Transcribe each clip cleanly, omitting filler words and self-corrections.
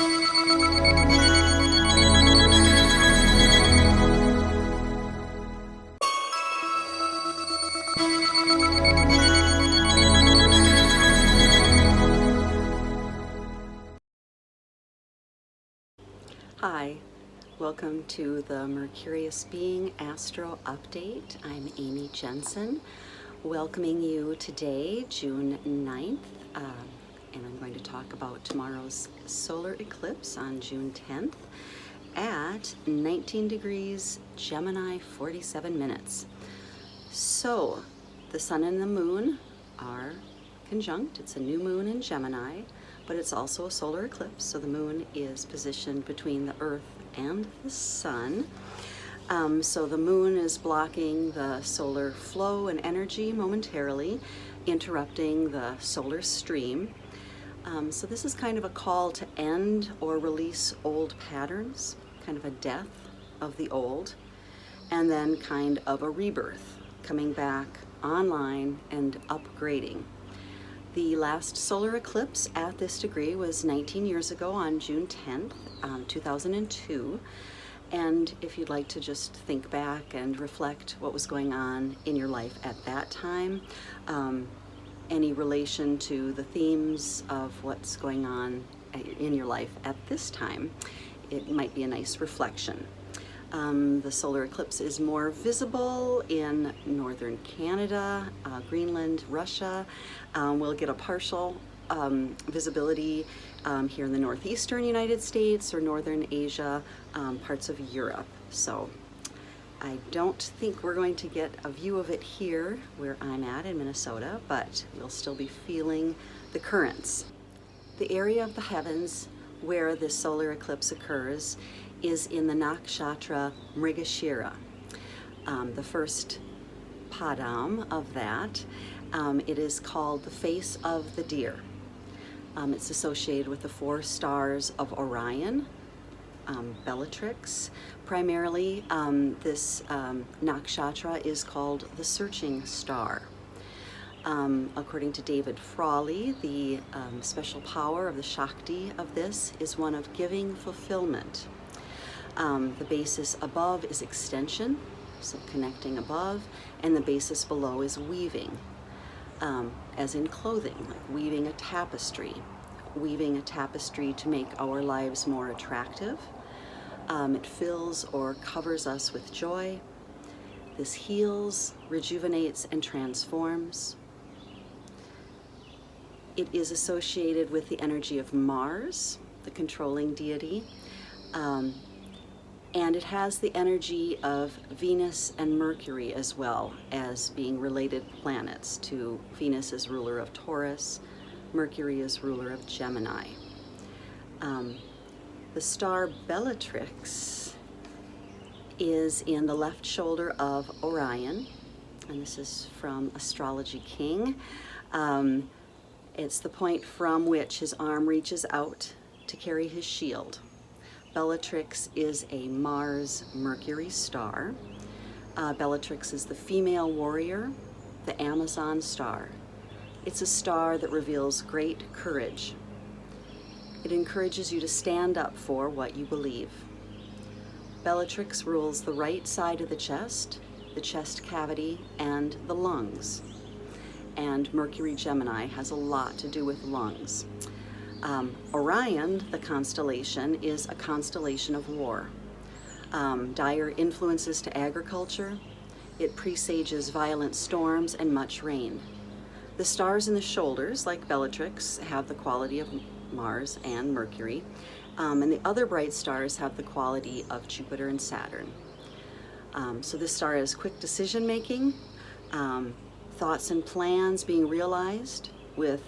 Hi, welcome to the Mercurius Being Astro Update. I'm Amy Jensen, welcoming you today, June 9th, and I'm going to talk about tomorrow's solar eclipse on June 10th at 19 degrees Gemini, 47 minutes. So, the sun and the moon are conjunct. It's a new moon in Gemini, but it's also a solar eclipse, so the moon is positioned between the Earth and the sun. So the moon is blocking the solar flow and energy momentarily, interrupting the solar stream. So this is kind of a call to end or release old patterns, kind of a death of the old, and then kind of a rebirth, coming back online and upgrading. The last solar eclipse at this degree was 19 years ago on June 10th, 2002. And if you'd like to just think back and reflect what was going on in your life at that time, any relation to the themes of what's going on in your life at this time, it might be a nice reflection. The solar eclipse is more visible in northern Canada, Greenland, Russia. We'll get a partial visibility here in the northeastern United States or northern Asia, parts of Europe. So I don't think we're going to get a view of it here where I'm at in Minnesota, but we'll still be feeling the currents. The area of the heavens where this solar eclipse occurs is in the Nakshatra Mrigashira, the first padam of that. It is called the face of the deer. It's associated with the 4 stars of Orion, Bellatrix. Primarily, this Nakshatra is called the searching star. According to David Frawley, the special power of the Shakti of this is one of giving fulfillment. The basis above is extension, so connecting above, and the basis below is weaving, as in clothing, like weaving a tapestry to make our lives more attractive. It fills or covers us with joy. This heals, rejuvenates, and transforms. It is associated with the energy of Mars, the controlling deity. And it has the energy of Venus and Mercury as well as being related planets to Venus as ruler of Taurus, Mercury as ruler of Gemini. The star Bellatrix is in the left shoulder of Orion, and this is from Astrology King. It's the point from which his arm reaches out to carry his shield. Bellatrix is a Mars-Mercury star. Bellatrix is the female warrior, the Amazon star. It's a star that reveals great courage. It encourages you to stand up for what you believe. Bellatrix rules the right side of the chest cavity, and the lungs. And Mercury Gemini has a lot to do with lungs. Orion, the constellation, is a constellation of war. Dire influences to agriculture. It presages violent storms and much rain. The stars in the shoulders, like Bellatrix, have the quality of Mars and Mercury, and the other bright stars have the quality of Jupiter and Saturn. So this star has quick decision making, thoughts and plans being realized with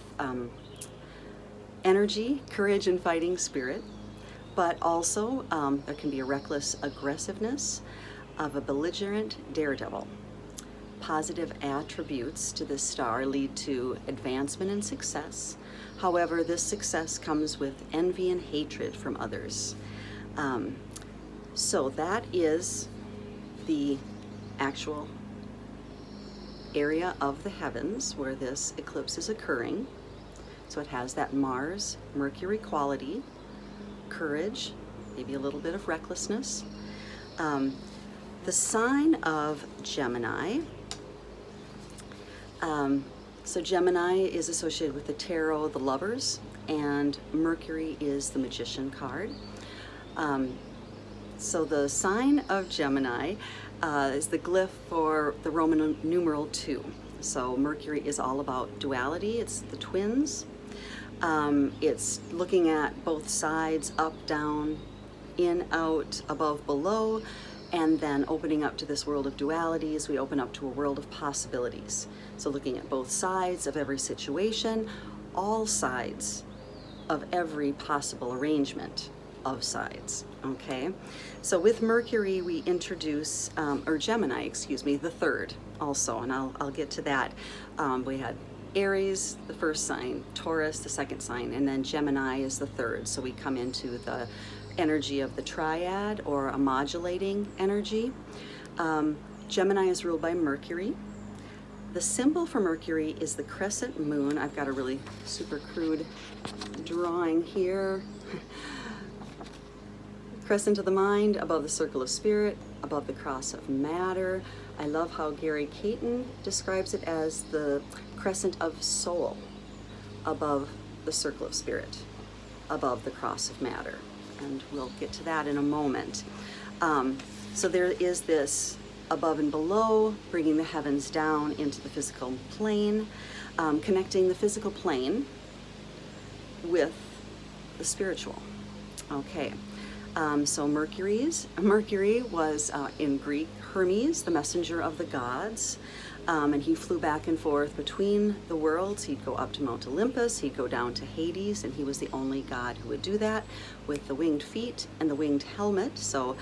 energy, courage, and fighting spirit, but also there can be a reckless aggressiveness of a belligerent daredevil. Positive attributes to this star lead to advancement and success. However, this success comes with envy and hatred from others. So that is the actual area of the heavens where this eclipse is occurring. So it has that Mars-Mercury quality, courage, maybe a little bit of recklessness. The sign of Gemini. So Gemini is associated with the tarot, the lovers, and Mercury is the magician card. So the sign of Gemini is the glyph for the Roman numeral 2. So Mercury is all about duality. It's the twins. It's looking at both sides, up, down, in, out, above, below, and then opening up to this world of dualities. We open up to a world of possibilities. So looking at both sides of every situation, all sides of every possible arrangement of sides, okay? So with Mercury, we introduce, or Gemini, excuse me, the third also, and I'll get to that. We had Aries, the first sign, Taurus, the second sign, and then Gemini is the third. So we come into the energy of the triad, or a modulating energy. Gemini is ruled by Mercury. The symbol for Mercury is the crescent moon. I've got a really super crude drawing here. Crescent of the mind, above the circle of spirit, above the cross of matter. I love how Gary Caton describes it as the crescent of soul, above the circle of spirit, above the cross of matter. And we'll get to that in a moment. So there is this above and below, bringing the heavens down into the physical plane, connecting the physical plane with the spiritual. Okay, so Mercury was in Greek Hermes, the messenger of the gods, and he flew back and forth between the worlds. He'd go up to Mount Olympus, he'd go down to Hades, and he was the only god who would do that with the winged feet and the winged helmet. So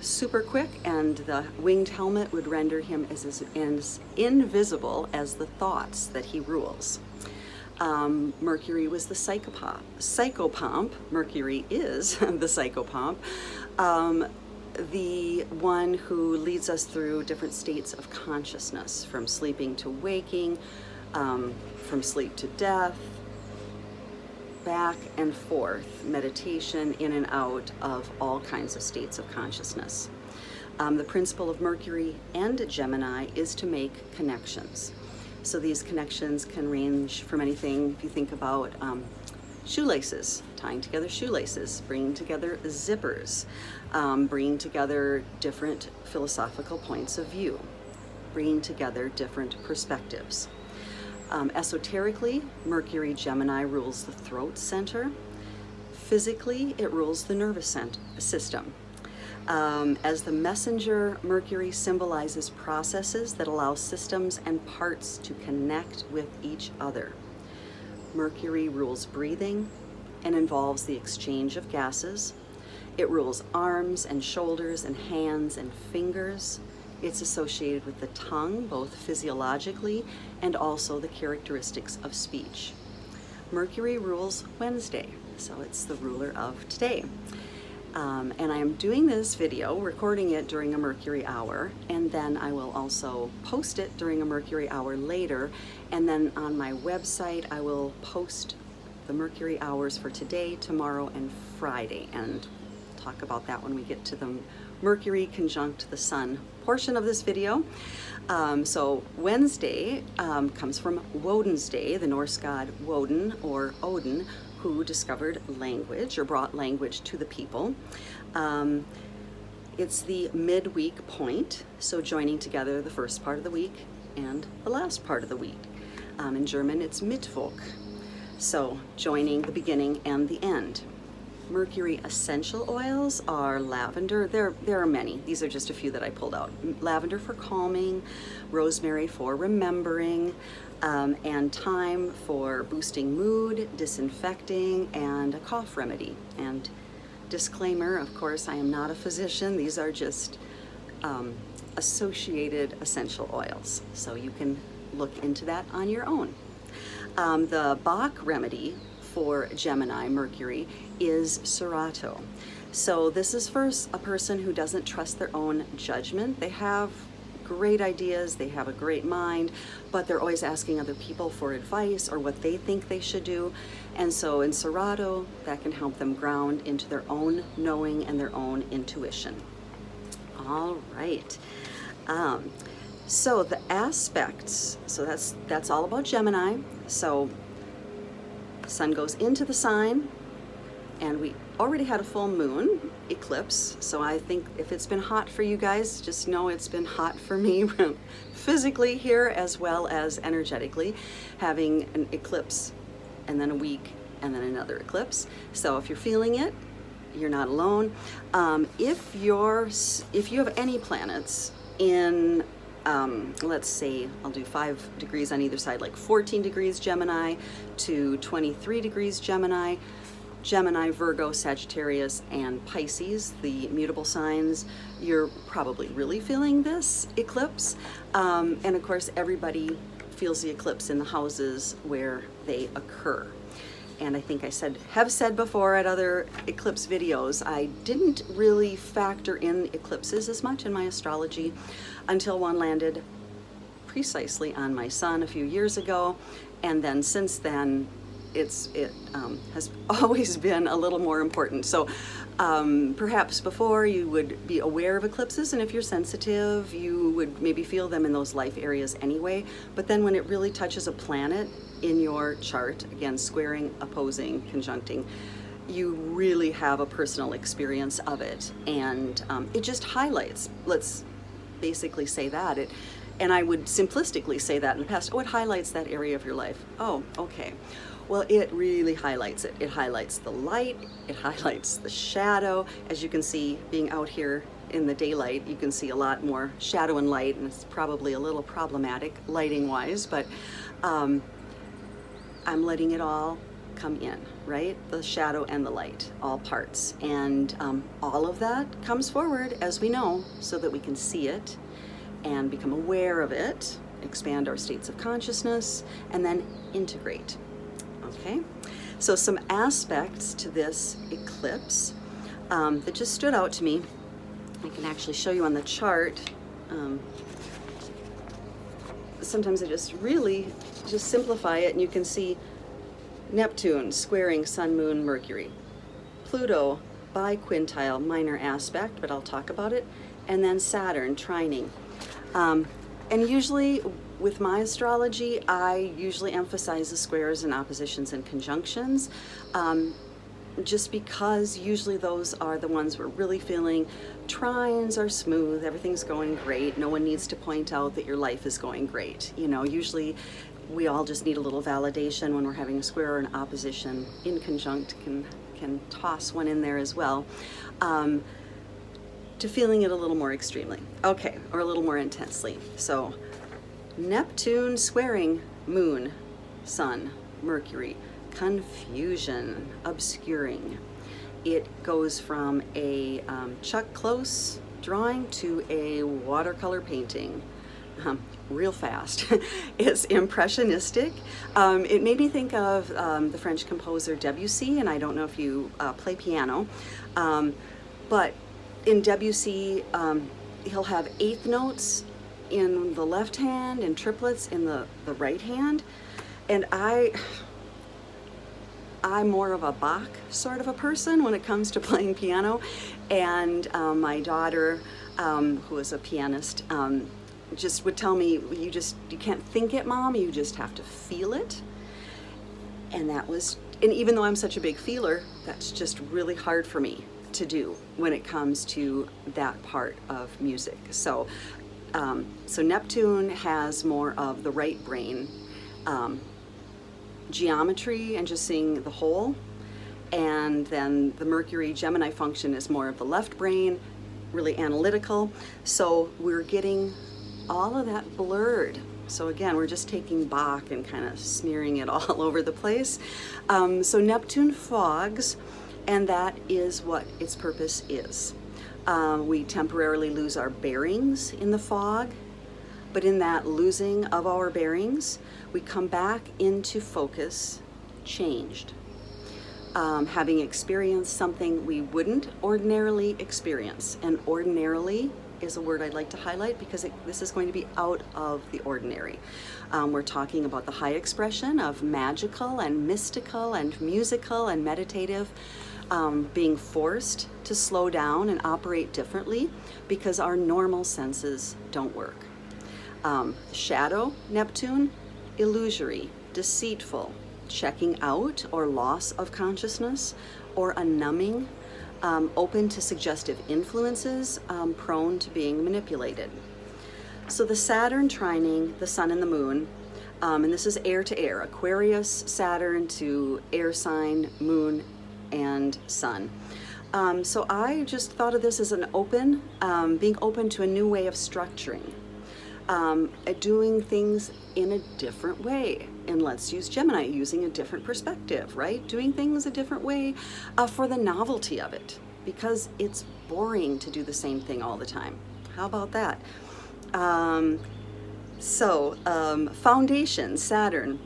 super quick, and the winged helmet would render him as invisible as the thoughts that he rules. Mercury was the psychopomp. Mercury is the psychopomp, the one who leads us through different states of consciousness, from sleeping to waking, from sleep to death, back and forth, meditation, in and out of all kinds of states of consciousness. The principle of Mercury and Gemini is to make connections. So these connections can range from anything, if you think about shoelaces, tying together shoelaces, bringing together zippers, bringing together different philosophical points of view, bringing together different perspectives. Esoterically, Mercury Gemini rules the throat center. Physically, it rules the nervous system. As the messenger, Mercury symbolizes processes that allow systems and parts to connect with each other. Mercury rules breathing and involves the exchange of gases. It rules arms and shoulders and hands and fingers. It's associated with the tongue, both physiologically and also the characteristics of speech. Mercury rules Wednesday, so it's the ruler of today. And I am doing this video, recording it during a Mercury hour, and then I will also post it during a Mercury hour later, and then on my website I will post the Mercury hours for today, tomorrow, and Friday, and talk about that when we get to the Mercury conjunct the Sun portion of this video. So Wednesday comes from Woden's Day, the Norse god Woden, or Odin, who discovered language or brought language to the people. It's the midweek point, so joining together the first part of the week and the last part of the week. In German, it's Mittwoch, so joining the beginning and the end. Mercury essential oils are lavender. There are many. These are just a few that I pulled out. Lavender for calming, rosemary for remembering, and thyme for boosting mood, disinfecting, and a cough remedy. And disclaimer, of course, I am not a physician. These are just associated essential oils. So you can look into that on your own. The Bach remedy for Gemini Mercury is Serato. So this is for a person who doesn't trust their own judgment. They have great ideas, they have a great mind, but they're always asking other people for advice or what they think they should do. And so in Serato, that can help them ground into their own knowing and their own intuition. All right. So the aspects, so that's all about Gemini. So sun goes into the sign, and we already had a full moon eclipse. So I think if it's been hot for you guys, just know it's been hot for me physically here as well as energetically, having an eclipse and then a week and then another eclipse. So if you're feeling it, you're not alone. If you have any planets in let's say I'll do 5 degrees on either side, like 14 degrees Gemini to 23 degrees Gemini, Virgo, Sagittarius, and Pisces, the mutable signs, you're probably really feeling this eclipse. And of course, everybody feels the eclipse in the houses where they occur. And I think I have said before at other eclipse videos, I didn't really factor in eclipses as much in my astrology until one landed precisely on my sun a few years ago. And then since then, it has always been a little more important. So perhaps before you would be aware of eclipses, and if you're sensitive, you would maybe feel them in those life areas anyway. But then when it really touches a planet in your chart, again, squaring, opposing, conjuncting, you really have a personal experience of it. And it just highlights, let's basically say that. And I would simplistically say that in the past, oh, it highlights that area of your life. Oh, okay. Well, it really highlights it. It highlights the light, it highlights the shadow. As you can see, being out here in the daylight, you can see a lot more shadow and light, and it's probably a little problematic lighting-wise, but I'm letting it all come in, right? The shadow and the light, all parts. And all of that comes forward, as we know, so that we can see it and become aware of it, expand our states of consciousness, and then integrate. Okay, so some aspects to this eclipse that just stood out to me. I can actually show you on the chart. Sometimes I just simplify it, and you can see Neptune squaring Sun, Moon, Mercury. Pluto biquintile, minor aspect, but I'll talk about it. And then Saturn trining. And usually with my astrology, I usually emphasize the squares and oppositions and conjunctions, just because usually those are the ones we're really feeling. Trines are smooth, everything's going great. No one needs to point out that your life is going great. You know, usually we all just need a little validation when we're having a square or an opposition. In conjunct can toss one in there as well. To feeling it a little more extremely. Okay, or a little more intensely. So Neptune squaring Moon, Sun, Mercury, confusion, obscuring. It goes from a Chuck Close drawing to a watercolor painting real fast. It's impressionistic. It made me think of the French composer Debussy, and I don't know if you play piano, but in Debussy, he'll have eighth notes in the left hand and triplets in the right hand. And I'm more of a Bach sort of a person when it comes to playing piano. And my daughter, who is a pianist, just would tell me, you can't think it, Mom, you just have to feel it. And even though I'm such a big feeler, that's just really hard for me to do when it comes to that part of music. So Neptune has more of the right brain geometry and just seeing the whole, and then the Mercury Gemini function is more of the left brain, really analytical. So we're getting all of that blurred. So again, we're just taking Bach and kind of smearing it all over the place. So Neptune fogs, and that is what its purpose is. We temporarily lose our bearings in the fog, but in that losing of our bearings, we come back into focus, changed. Having experienced something we wouldn't ordinarily experience. And ordinarily is a word I'd like to highlight because this is going to be out of the ordinary. We're talking about the high expression of magical and mystical and musical and meditative, being forced to slow down and operate differently because our normal senses don't work. Shadow Neptune, illusory, deceitful, checking out or loss of consciousness, or a numbing, open to suggestive influences, prone to being manipulated. So the Saturn trining the Sun and the Moon, and this is air to air, Aquarius, Saturn to air sign, Moon, and Sun. So I just thought of this as an open, being open to a new way of structuring, doing things in a different way. And let's use Gemini, using a different perspective, right? Doing things a different way for the novelty of it, because it's boring to do the same thing all the time. How about that? Foundation, Saturn,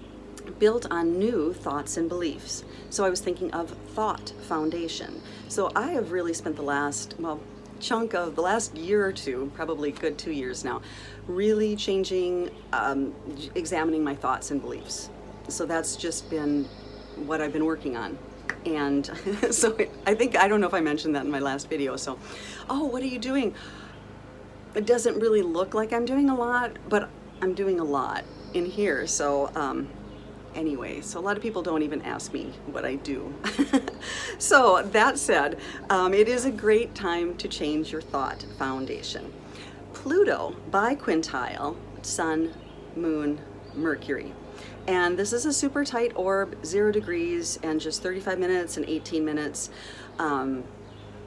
built on new thoughts and beliefs. So I was thinking of thought foundation. So I have really spent the last, chunk of the last year or two, probably good 2 years now, really changing, examining my thoughts and beliefs. So that's just been what I've been working on. And so I don't know if I mentioned that in my last video. So, oh, what are you doing? It doesn't really look like I'm doing a lot, but I'm doing a lot in here. So, anyway, so a lot of people don't even ask me what I do. So that said, it is a great time to change your thought foundation. Pluto, biquintile, Sun, Moon, Mercury. And this is a super tight orb, 0 degrees and just 35 minutes and 18 minutes.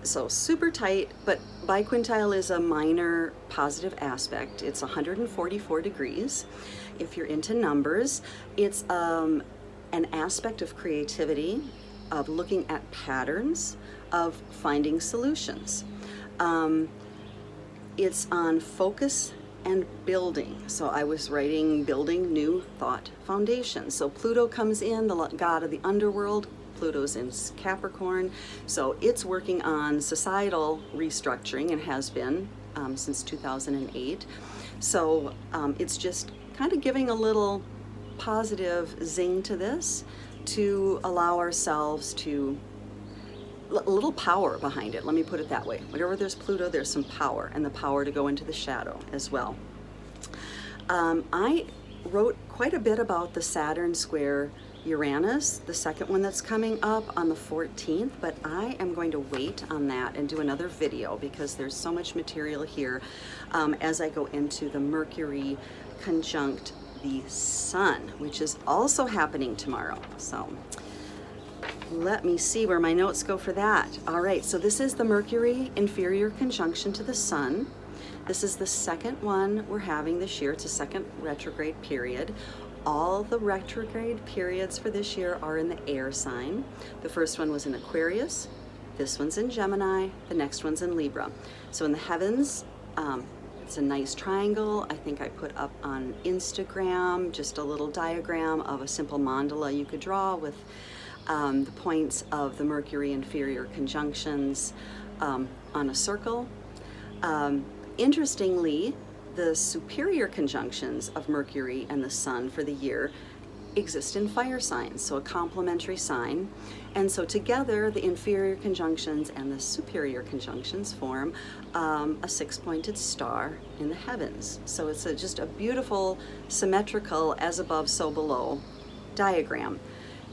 So super tight, but biquintile is a minor positive aspect. It's 144 degrees. If you're into numbers, it's an aspect of creativity, of looking at patterns, of finding solutions. It's on focus and building. So I was writing building new thought foundations. So Pluto comes in, the god of the underworld. Pluto's in Capricorn, so it's working on societal restructuring and has been since 2008. So it's just kind of giving a little positive zing to this to allow ourselves to, a little power behind it. Let me put it that way. Whenever there's Pluto, there's some power, and the power to go into the shadow as well. I wrote quite a bit about the Saturn square Uranus, the second one that's coming up on the 14th, but I am going to wait on that and do another video because there's so much material here as I go into the Mercury conjunct the Sun, which is also happening tomorrow. So let me see where my notes go for that. All right, so this is the Mercury inferior conjunction to the Sun. This is the second one we're having this year. It's a second retrograde period. All the retrograde periods for this year are in the air sign. The first one was in Aquarius, this one's in Gemini, the next one's in Libra. So in the heavens, it's a nice triangle. I think I put up on Instagram just a little diagram of a simple mandala you could draw with the points of the Mercury inferior conjunctions on a circle. Interestingly, the superior conjunctions of Mercury and the Sun for the year exist in fire signs, so a complementary sign. And so together, the inferior conjunctions and the superior conjunctions form a six-pointed star in the heavens. So it's just a beautiful, symmetrical, as above, so below diagram.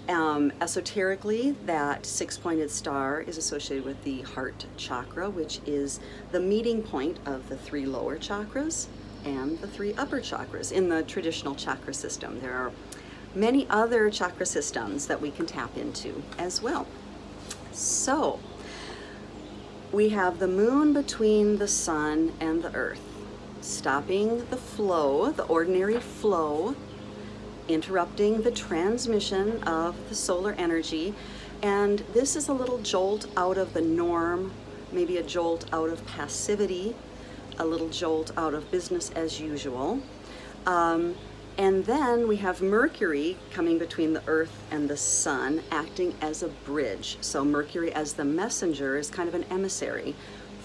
Esoterically, that six-pointed star is associated with the heart chakra, which is the meeting point of the 3 lower chakras and the 3 upper chakras in the traditional chakra system. There are many other chakra systems that we can tap into as well. So we have the moon between the sun and the earth, stopping the flow, the ordinary flow, interrupting the transmission of the solar energy. And this is a little jolt out of the norm, maybe a jolt out of passivity, a little jolt out of business as usual. And then we have Mercury coming between the earth and the sun, acting as a bridge. So Mercury as the messenger is kind of an emissary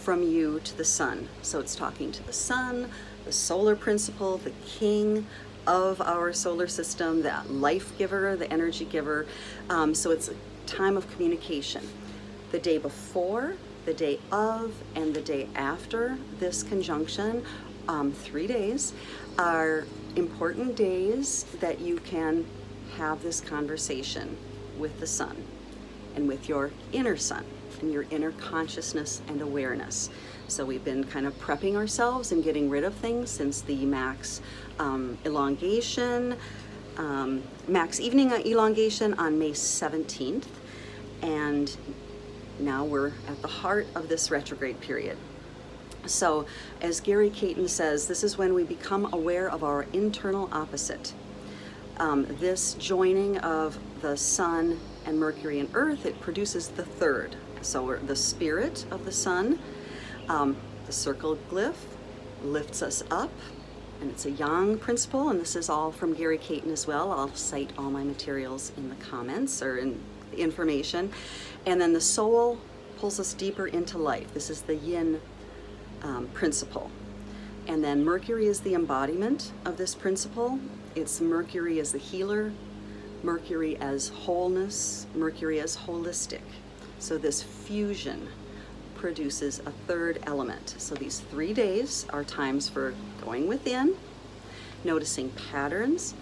from you to the sun. So it's talking to the sun, the solar principle, the king of our solar system, that life giver, the energy giver. So it's a time of communication. The day before, the day of, and the day after this conjunction, 3 days, are important days that you can have this conversation with the sun and with your inner sun and your inner consciousness and awareness. So we've been kind of prepping ourselves and getting rid of things since the max elongation, max evening elongation on May 17th. And now we're at the heart of this retrograde period. So as Gary Caton says, this is when we become aware of our internal opposite. This joining of the sun and Mercury and Earth, it produces the third. So we're the spirit of the sun. The circle glyph lifts us up, and it's a yang principle, and this is all from Gary Caton as well. I'll cite all my materials in the comments or in the information. And then the soul pulls us deeper into life. This is the yin principle. And then Mercury is the embodiment of this principle. It's Mercury as the healer, Mercury as wholeness, Mercury as holistic. So this fusion produces a third element. So these 3 days are times for going within, noticing patterns,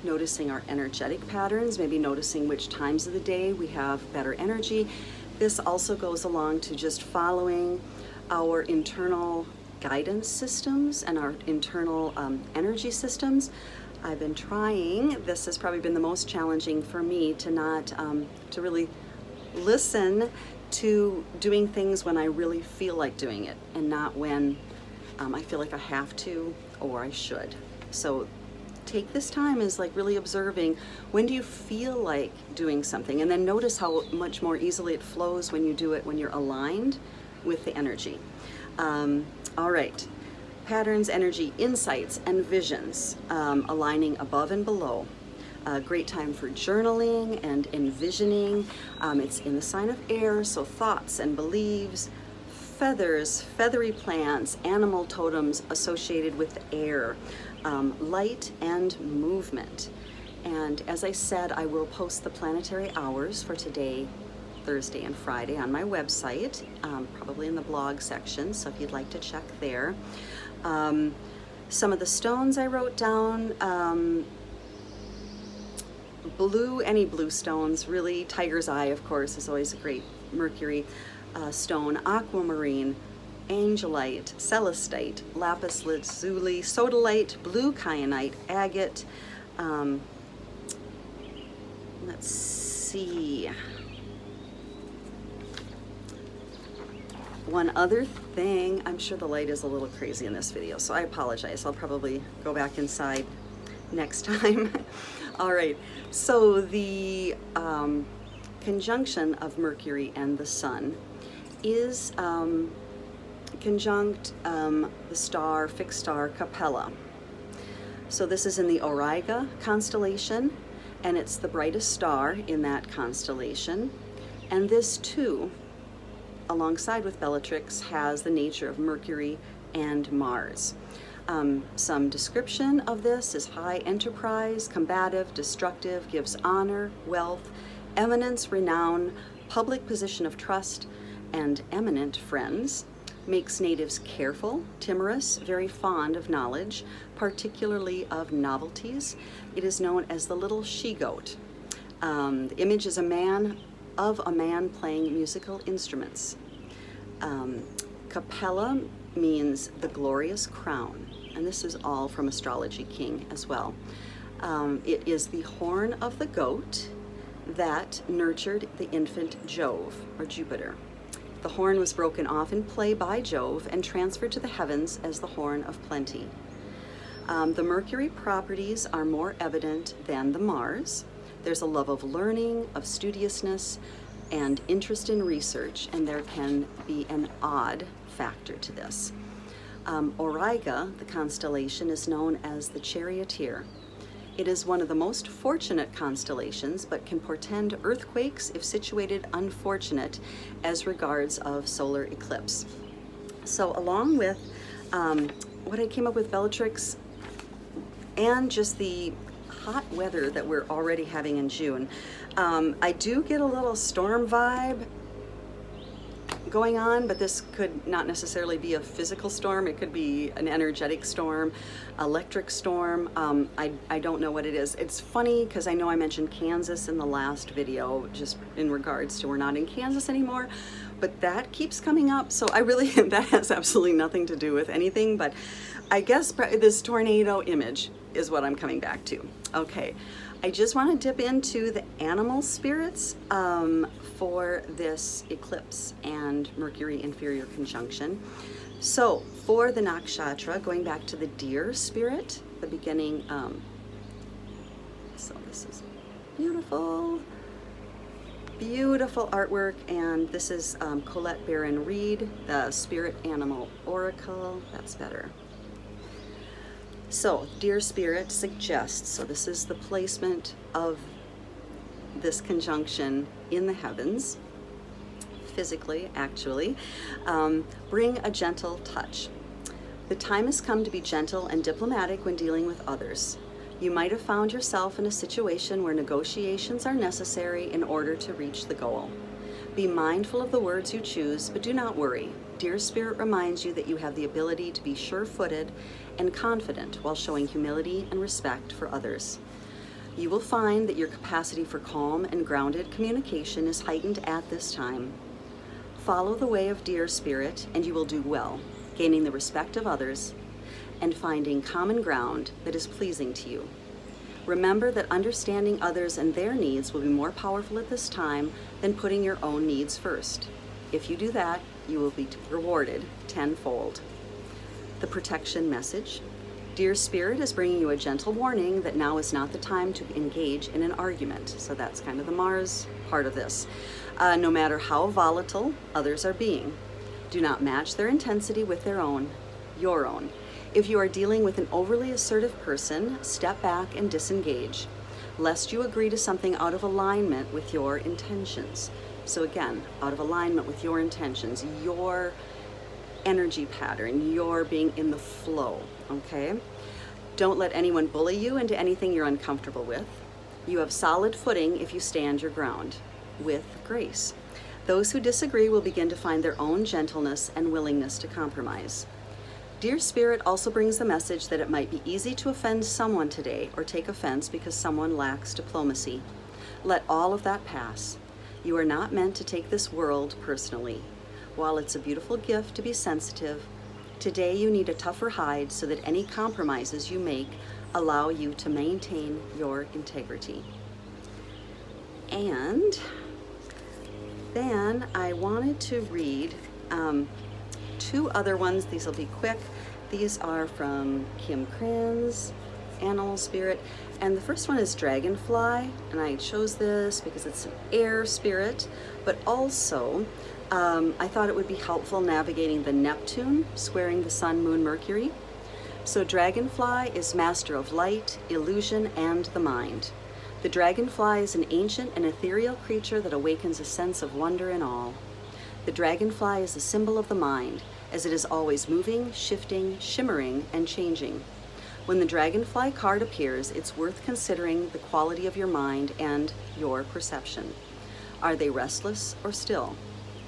noticing our energetic patterns, maybe noticing which times of the day we have better energy. This also goes along to just following our internal guidance systems and our internal energy systems. I've been trying, this has probably been the most challenging for me, to not, to really listen to doing things when I really feel like doing it and not when I feel like I have to or I should. So take this time as like really observing, when do you feel like doing something? And then notice how much more easily it flows when you do it when you're aligned with the energy. All right, patterns, energy, insights, and visions, aligning above and below. A great time for journaling and envisioning. It's in the sign of air, so thoughts and beliefs, feathers, feathery plants, animal totems associated with the air, light and movement. And as I said, I will post the planetary hours for today, Thursday and Friday on my website, probably in the blog section, so if you'd like to check there. Some of the stones I wrote down, any blue stones, really. Tiger's Eye, of course, is always a great Mercury stone. Aquamarine, Angelite, Celestite, Lapis Lazuli, Sodalite, Blue Kyanite, Agate. Let's see. One other thing, I'm sure the light is a little crazy in this video, so I apologize. I'll probably go back inside next time. All right, so the conjunction of Mercury and the Sun is conjunct the star, fixed star Capella. So this is in the Auriga constellation, and it's the brightest star in that constellation. And this too, alongside with Bellatrix, has the nature of Mercury and Mars. Some description of this is high enterprise, combative, destructive, gives honor, wealth, eminence, renown, public position of trust, and eminent friends. Makes natives careful, timorous, very fond of knowledge, particularly of novelties. It is known as the little she-goat. The image is a man playing musical instruments. Capella means the glorious crown, and this is all from Astrology King as well. It is the horn of the goat that nurtured the infant Jove, or Jupiter. The horn was broken off in play by Jove and transferred to the heavens as the horn of plenty. The Mercury properties are more evident than the Mars. There's a love of learning, of studiousness, and interest in research, and there can be an odd factor to this. Auriga, the constellation, is known as the charioteer. It is one of the most fortunate constellations, but can portend earthquakes if situated unfortunate as regards of solar eclipse. So along with what I came up with, Bellatrix, and just the hot weather that we're already having in June, I do get a little storm vibe going on, but this could not necessarily be a physical storm. It could be an energetic storm, electric storm. I don't know what it is. It's funny because I know I mentioned Kansas in the last video, just in regards to we're not in Kansas anymore, but that keeps coming up. So I really, that has absolutely nothing to do with anything, but I guess this tornado image is what I'm coming back to. Okay, I just want to dip into the animal spirits for this eclipse and Mercury inferior conjunction. So for the Nakshatra, going back to the deer spirit, the beginning, so this is beautiful, beautiful artwork, and this is Colette Barron-Reid, the Spirit Animal Oracle. That's better. So, deer spirit suggests, so this is the placement of this conjunction in the heavens, physically, actually. Bring a gentle touch. The time has come to be gentle and diplomatic when dealing with others. You might have found yourself in a situation where negotiations are necessary in order to reach the goal. Be mindful of the words you choose, but do not worry. Deer Spirit reminds you that you have the ability to be sure-footed and confident while showing humility and respect for others. You will find that your capacity for calm and grounded communication is heightened at this time. Follow the way of Deer Spirit and you will do well, gaining the respect of others and finding common ground that is pleasing to you. Remember that understanding others and their needs will be more powerful at this time than putting your own needs first. If you do that, you will be rewarded tenfold. The protection message. Dear Spirit is bringing you a gentle warning that now is not the time to engage in an argument. So that's kind of the Mars part of this. No matter how volatile others are being, do not match their intensity with their own, your own. If you are dealing with an overly assertive person, step back and disengage, lest you agree to something out of alignment with your intentions. So again, out of alignment with your intentions, your energy pattern, your being in the flow, okay? Don't let anyone bully you into anything you're uncomfortable with. You have solid footing if you stand your ground, with grace. Those who disagree will begin to find their own gentleness and willingness to compromise. Dear Spirit also brings the message that it might be easy to offend someone today or take offense because someone lacks diplomacy. Let all of that pass. You are not meant to take this world personally. While it's a beautiful gift to be sensitive, today you need a tougher hide so that any compromises you make allow you to maintain your integrity. And then I wanted to read two other ones. These will be quick. These are from Kim Krans, Animal Spirit, and the first one is Dragonfly, and I chose this because it's an air spirit, but also I thought it would be helpful navigating the Neptune squaring the Sun, Moon, Mercury. So Dragonfly is master of light, illusion, and the mind. The dragonfly is an ancient and ethereal creature that awakens a sense of wonder in all. The dragonfly is a symbol of the mind, as it is always moving, shifting, shimmering, and changing. When the dragonfly card appears, it's worth considering the quality of your mind and your perception. Are they restless or still,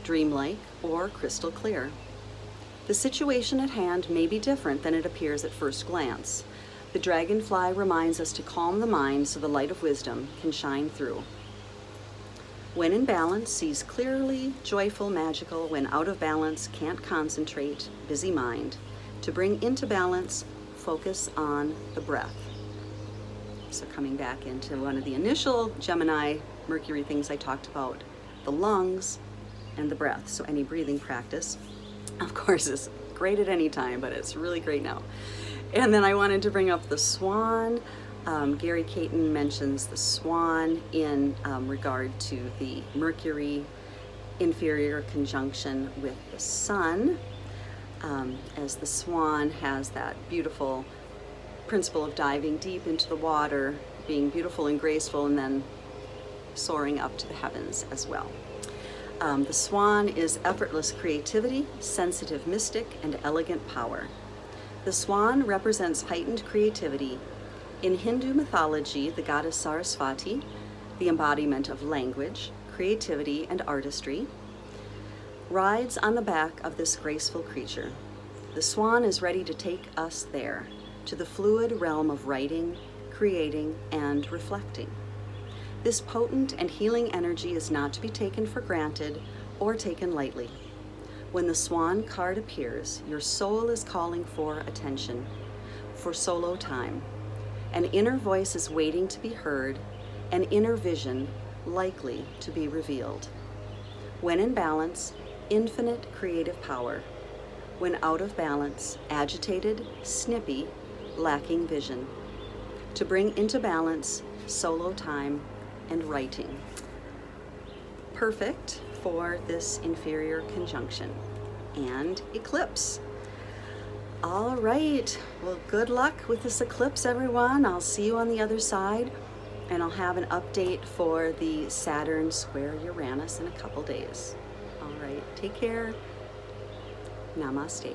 dreamlike or crystal clear? The situation at hand may be different than it appears at first glance. The dragonfly reminds us to calm the mind so the light of wisdom can shine through. When in balance, sees clearly, joyful, magical. When out of balance, can't concentrate, busy mind. To bring into balance, focus on the breath. So coming back into one of the initial Gemini Mercury things I talked about, the lungs and the breath. So any breathing practice, of course, is great at any time, but it's really great now. And then I wanted to bring up the swan. Gary Caton mentions the swan in regard to the Mercury inferior conjunction with the sun, as the swan has that beautiful principle of diving deep into the water, being beautiful and graceful, and then soaring up to the heavens as well. The swan is effortless creativity, sensitive mystic, and elegant power. The swan represents heightened creativity. In Hindu mythology, the goddess Saraswati, the embodiment of language, creativity, and artistry, rides on the back of this graceful creature. The swan is ready to take us there, to the fluid realm of writing, creating, and reflecting. This potent and healing energy is not to be taken for granted or taken lightly. When the swan card appears, your soul is calling for attention, for solo time. An inner voice is waiting to be heard, an inner vision likely to be revealed. When in balance, infinite creative power. When out of balance, agitated, snippy, lacking vision. To bring into balance, solo time and writing. Perfect for this inferior conjunction and eclipse. All right, well, good luck with this eclipse, everyone. I'll see you on the other side, and I'll have an update for the Saturn square Uranus in a couple days. All right, take care. Namaste.